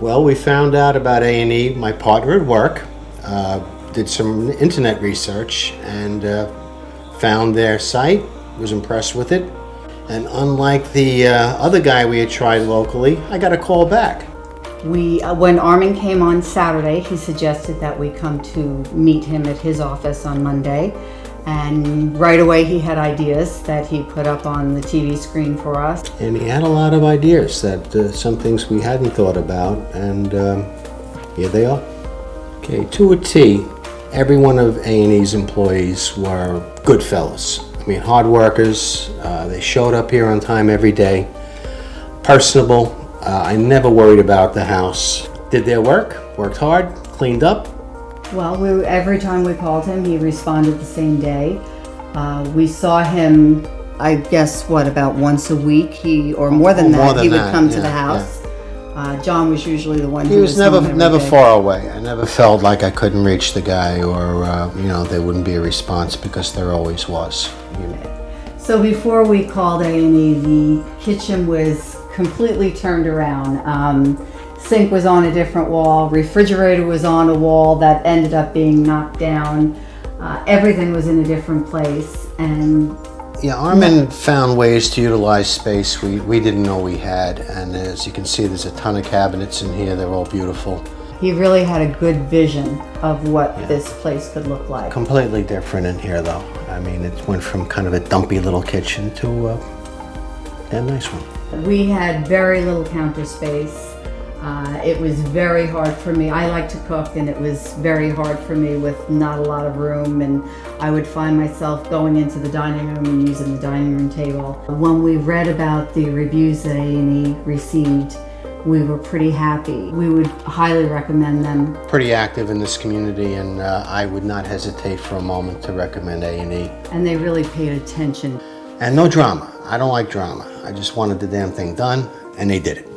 Well, we found out about A&E. My partner at work did some internet research and found their site, was impressed with it. And unlike the other guy we had tried locally, I got a call back. When Armin came on Saturday, he suggested that we come to meet him at his office on Monday. And right away he had ideas that he put up on the TV screen for us. And he had a lot of ideas that some things we hadn't thought about, and here they are. Okay, to a T, every one of A&E's employees were good fellas. I mean, hard workers. They showed up here on time every day. Personable. I never worried about the house. Did their work, worked hard, cleaned up. Well, every time we called him, he responded the same day. We saw him, I guess, about once a week, or more than that. He would come to the house. Yeah. John was usually the one who was never home every day. far away. I never felt like I couldn't reach the guy, or there wouldn't be a response, because there always was. So before we called A&E, the kitchen was completely turned around. Sink was on a different wall, refrigerator was on a wall that ended up being knocked down. Everything was in a different place. And yeah, Armin found ways to utilize space we didn't know we had, and as you can see, there's a ton of cabinets in here. They're all beautiful. He really had a good vision of what this place could look like. Completely different in here, though. I mean, it went from kind of a dumpy little kitchen to a nice one. We had very little counter space. It was very hard for me. I like to cook, and it was very hard for me with not a lot of room, and I would find myself going into the dining room and using the dining room table. When we read about the reviews that A&E received, we were pretty happy. We would highly recommend them. Pretty active in this community, and I would not hesitate for a moment to recommend A&E. And they really paid attention. And no drama. I don't like drama. I just wanted the damn thing done, and they did it.